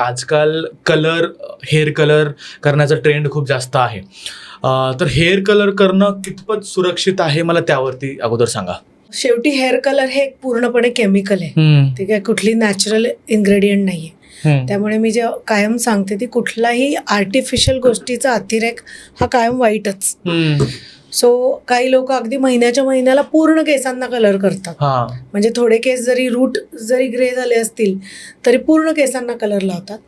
आजकाल hair colour करण्याचा trend खूप जास्त आहे. तर हेअर कलर करणं कितपत सुरक्षित आहे मला त्यावरती अगोदर सांगा. शेवटी हेअर कलर हे एक पूर्णपणे केमिकल आहे, ते काय कुठली नॅचरल इन्ग्रेडियंट नाहीये. त्यामुळे मी जे कायम सांगते ती कुठलाही आर्टिफिशियल गोष्टीचा अतिरेक हा कायम वाईटच. सो काही लोक अगदी महिन्याच्या महिन्याला पूर्ण केसांना कलर करतात. म्हणजे थोडे केस रूट जरी ग्रे झाले असतील तरी पूर्ण केसांना कलर लावतात.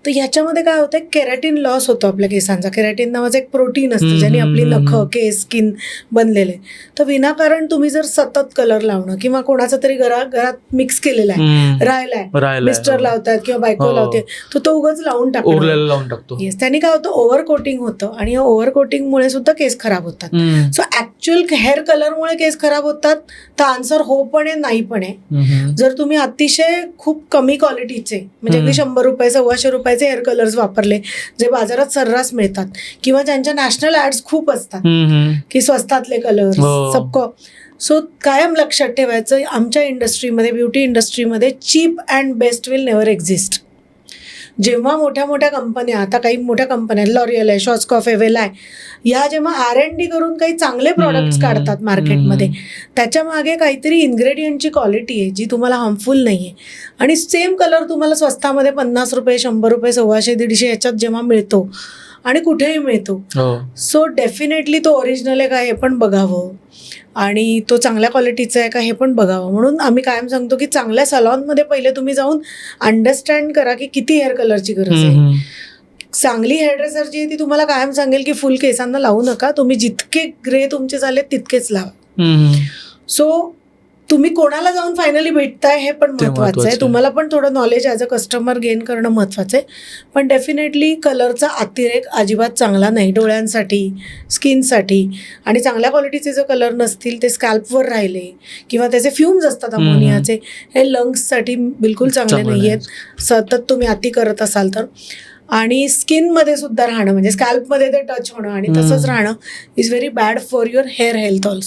तर ह्याच्यामध्ये काय होतं, केरॅटिन लॉस होतो आपल्या केसांचा. केरॅटिन नावाचं एक प्रोटीन असतं ज्याने आपली नखं, केस, स्किन बनलेले. तर विनाकारण तुम्ही जर सतत कलर लावणं किंवा कोणाचा तरी घरात मिक्स केलेला आहे, राहिलाय, मिस्टर लावतात किंवा बायको लावते, तर तो उगाच लावून टाकतो. येस, त्याने काय होतं, ओव्हर कोटिंग होतं आणि या ओव्हर कोटिंगमुळे सुद्धा केस खराब होतात. सो ऍक्च्युअल हेअर कलरमुळे केस खराब होतात तर आन्सर हो पण आहे, नाही पण आहे. जर तुम्ही अतिशय खूप कमी क्वालिटीचे म्हणजे अगदी 100 रुपये, 125 रुपयाचे हेअर कलर्स वापरले जे बाजारात सर्रास मिळतात किंवा ज्यांच्या नॅशनल ऍड्स खूप असतात की स्वस्तातले कलर्स सबको. सो कायम लक्षात ठेवायचं, आमच्या इंडस्ट्रीमध्ये, ब्युटी इंडस्ट्रीमध्ये cheap and best will never exist. जेव्हा मोठ्या मोठ्या कंपन्या, आता काही मोठ्या कंपन्या, लॉरियल आहे, शॉर्ट्सकॉफ आहे, वेला आहे, या जेव्हा R&D करून काही चांगले प्रॉडक्ट्स काढतात मार्केटमध्ये, त्याच्या मागे काहीतरी इन्ग्रेडियंटची क्वालिटी आहे जी तुम्हाला हार्मफुल नाही आहे. आणि सेम कलर तुम्हाला स्वस्तामध्ये 50 रुपये, 100 रुपये, 125, 150 याच्यात जेव्हा मिळतो आणि कुठेही मिळतो, सो डेफिनेटली तो ओरिजिनल आहे का हे पण बघावं आणि तो चांगल्या क्वालिटीचा आहे का हे पण बघावं. म्हणून आम्ही कायम सांगतो की चांगल्या सलॉनमध्ये पहिले तुम्ही जाऊन अंडरस्टँड करा की किती हेअर कलरची गरज आहे. चांगली हेअरड्रेसर जी आहे ती तुम्हाला कायम सांगेल की फुल केसांना लावू नका, तुम्ही जितके ग्रे तुमचे झाले तितकेच लावा. सो तुम्ही कोणाला जाऊन फायनली भेटताय हे पण महत्वाचं आहे. तुम्हाला पण थोडं knowledge as a customer gain करणं महत्वाचं आहे. पण डेफिनेटली कलरचा अतिरेक अजिबात चांगला नाही डोळ्यांसाठी, स्किनसाठी. आणि चांगल्या क्वालिटीचे जर कलर नसतील, ते स्कॅल्पवर राहिले किंवा त्याचे फ्युम्स असतात अमोनियाचे, हे लंग्ससाठी बिलकुल चांगले नाही आहेत सतत तुम्ही अति करत असाल तर. आणि स्किनमध्ये सुद्धा राहणं म्हणजे स्कॅल्पमध्ये ते टच होणं आणि तसंच राहणं is very bad for your hair health also.